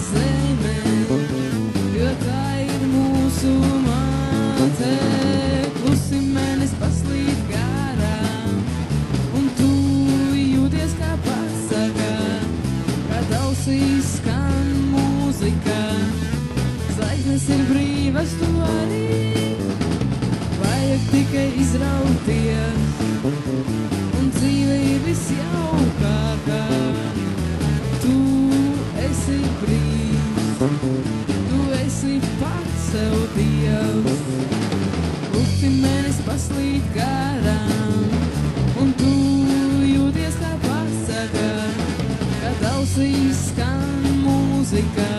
zeme, jo tā ir mūsu māte. Klusi mēnes paslīd garām, un tu jūties kā pasaka, kad ausīs skan mūzika. Zvaigznes ir brīvas, tu arī, vajag tikai izrauties, un dzīve ir visjaukākā. Tu esi brīvs, tu esi pats sev Dievs. Lukti mēnes paslīd garām, un tu jūties kā pasaka, kad ausīs skan mūzika.